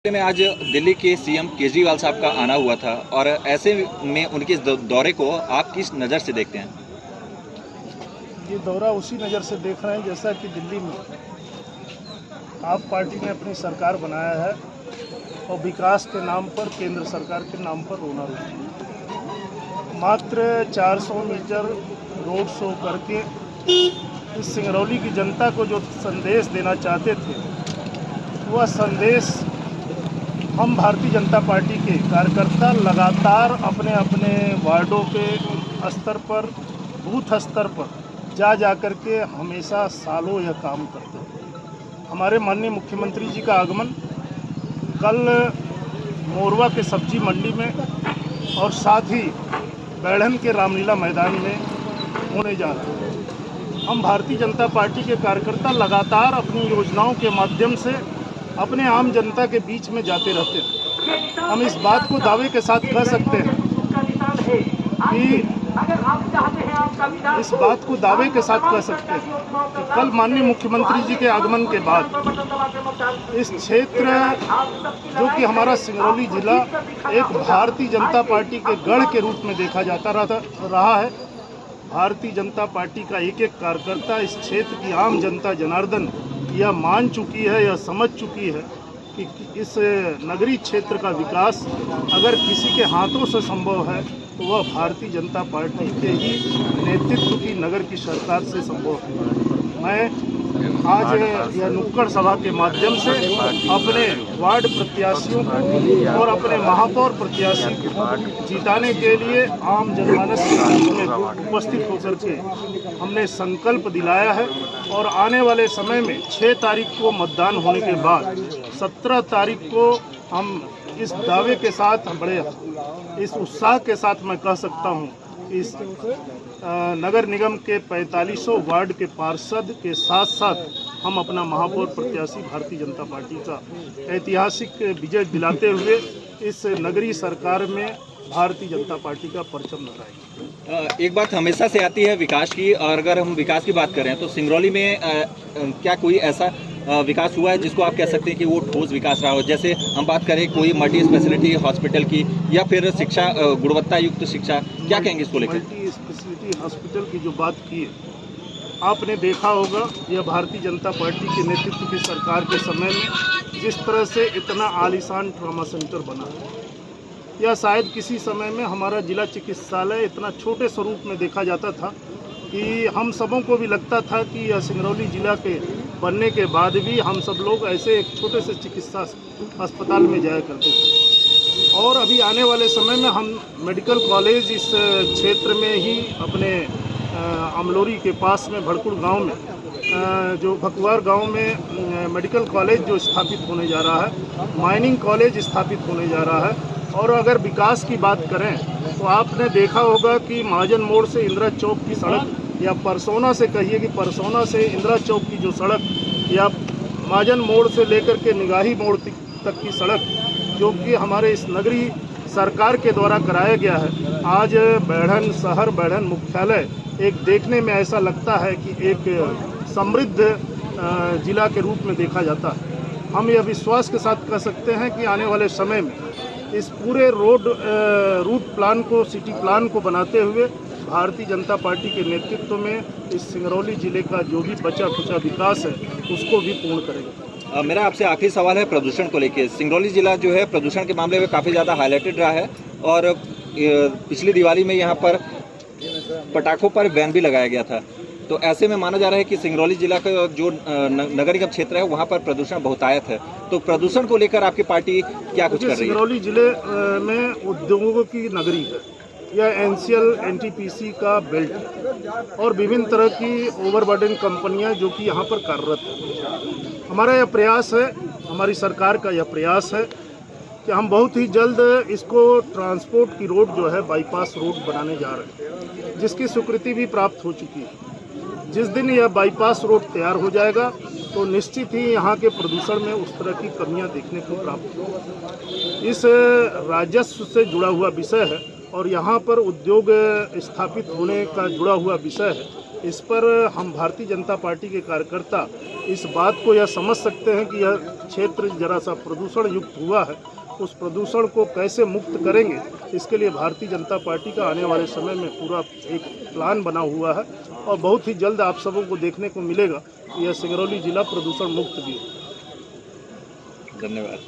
में आज दिल्ली के सीएम केजरीवाल साहब का आना हुआ था और ऐसे में उनके दौरे को आप किस नज़र से देखते हैं? ये दौरा उसी नज़र से देख रहे हैं जैसा कि दिल्ली में आप पार्टी ने अपनी सरकार बनाया है और विकास के नाम पर केंद्र सरकार के नाम पर रोना रोटी। मात्र 400 मीटर रोड शो करके इस सिंगरौली की जनता को जो संदेश देना चाहते थे वह संदेश हम भारतीय जनता पार्टी के कार्यकर्ता लगातार अपने अपने वार्डों के स्तर पर, बूथ स्तर पर जा कर के हमेशा सालों यह काम करते हैं। हमारे माननीय मुख्यमंत्री जी का आगमन कल मोरवा के सब्जी मंडी में और साथ ही बैढ़न के रामलीला मैदान में होने जा रहा है। हम भारतीय जनता पार्टी के कार्यकर्ता लगातार अपनी योजनाओं के माध्यम से अपने आम जनता के बीच में जाते रहते हैं। हम इस बात को दावे के साथ कह सकते हैं कि कल माननीय मुख्यमंत्री जी के आगमन के बाद इस क्षेत्र जो कि हमारा सिंगरौली जिला एक भारतीय जनता पार्टी के गढ़ के रूप में देखा जाता रहा है। भारतीय जनता पार्टी का एक एक कार्यकर्ता इस क्षेत्र की आम जनता जनार्दन यह मान चुकी है, यह समझ चुकी है कि इस नगरीय क्षेत्र का विकास अगर किसी के हाथों से संभव है तो वह भारतीय जनता पार्टी के ही नेतृत्व की नगर की सरकार से संभव है। मैं आज यह नुक्कड़ सभा के माध्यम से अपने वार्ड प्रत्याशियों को और अपने महापौर प्रत्याशी को जिताने के लिए आम जनमानस में उपस्थित होकर के हमने संकल्प दिलाया है और आने वाले समय में 6 तारीख को मतदान होने के बाद 17 तारीख को हम इस दावे के साथ बड़े इस उत्साह के साथ मैं कह सकता हूँ इस नगर निगम के 4500 वार्ड के पार्षद के साथ साथ हम अपना महापौर प्रत्याशी भारतीय जनता पार्टी का ऐतिहासिक विजय दिलाते हुए इस नगरीय सरकार में भारतीय जनता पार्टी का परचम लहराएंगे। एक बात हमेशा से आती है विकास की, और अगर हम विकास की बात करें तो सिंगरौली में क्या कोई ऐसा विकास हुआ है जिसको आप कह सकते हैं कि वो ठोस विकास रहा हो? जैसे हम बात करें कोई मल्टी स्पेशलिटी हॉस्पिटल की या फिर शिक्षा, गुणवत्ता युक्त शिक्षा, क्या कहेंगे इसको लेकर? मल्टी स्पेशलिटी हॉस्पिटल की जो बात की है, आपने देखा होगा यह भारतीय जनता पार्टी के नेतृत्व की सरकार के समय में जिस तरह से इतना आलीशान ट्रॉमा सेंटर बना है, या शायद किसी समय में हमारा जिला चिकित्सालय इतना छोटे स्वरूप में देखा जाता था कि हम सबों को भी लगता था कि यह सिंगरौली जिला के बनने के बाद भी हम सब लोग ऐसे एक छोटे से चिकित्सा अस्पताल में जाया करते थे। और अभी आने वाले समय में हम मेडिकल कॉलेज इस क्षेत्र में ही अपने अमलोरी के पास में भड़कुड़ गांव में जो भकुआर गांव में मेडिकल कॉलेज जो स्थापित होने जा रहा है, माइनिंग कॉलेज स्थापित होने जा रहा है। और अगर विकास की बात करें तो आपने देखा होगा कि महाजन मोड़ से इंदिरा चौक की सड़क, या परसोना से कहिए कि परसोना से इंदिरा चौक की जो सड़क, या महाजन मोड़ से लेकर के निगाही मोड़ तक की सड़क जो कि हमारे इस नगरीय सरकार के द्वारा कराया गया है, आज बैढ़न शहर, बैढ़न मुख्यालय एक देखने में ऐसा लगता है कि एक समृद्ध जिला के रूप में देखा जाता है। हम यह विश्वास के साथ कह सकते हैं कि आने वाले समय में इस पूरे रूट प्लान को, सिटी प्लान को बनाते हुए भारतीय जनता पार्टी के नेतृत्व में इस सिंगरौली जिले का जो भी बचा खुचा विकास है उसको भी पूर्ण करेगा। मेरा आपसे आखिरी सवाल है प्रदूषण को लेकर। सिंगरौली जिला जो है प्रदूषण के मामले में काफ़ी ज़्यादा हाईलाइटेड रहा है और पिछली दिवाली में यहाँ पर पटाखों पर बैन भी लगाया गया था। तो ऐसे में माना जा रहा है कि सिंगरौली जिला का जो नगर निगम क्षेत्र है वहाँ पर प्रदूषण बहुतायत है। तो प्रदूषण को लेकर आपकी पार्टी क्या कुछ कर रही है? सिंगरौली जिले में उद्योगों की नगरी है, यह एनसीएल एनटीपीसी का बेल्ट है और विभिन्न तरह की ओवरबर्डन कंपनियां जो कि यहाँ पर कार्यरत हैं। हमारा यह प्रयास है, हमारी सरकार का यह प्रयास है कि हम बहुत ही जल्द इसको ट्रांसपोर्ट की रोड जो है बाईपास रोड बनाने जा रहे हैं, जिसकी स्वीकृति भी प्राप्त हो चुकी है। जिस दिन यह बाईपास रोड तैयार हो जाएगा तो निश्चित ही यहाँ के प्रदूषण में उस तरह की कमियाँ देखने को प्राप्त होगी। इस राजस्व से जुड़ा हुआ विषय है और यहाँ पर उद्योग स्थापित होने का जुड़ा हुआ विषय है। इस पर हम भारतीय जनता पार्टी के कार्यकर्ता इस बात को यह समझ सकते हैं कि यह क्षेत्र जरा सा प्रदूषण युक्त हुआ है। उस प्रदूषण को कैसे मुक्त करेंगे, इसके लिए भारतीय जनता पार्टी का आने वाले समय में पूरा एक प्लान बना हुआ है और बहुत ही जल्द आप सबों को देखने को मिलेगा कि यह सिंगरौली जिला प्रदूषण मुक्त भी है। धन्यवाद।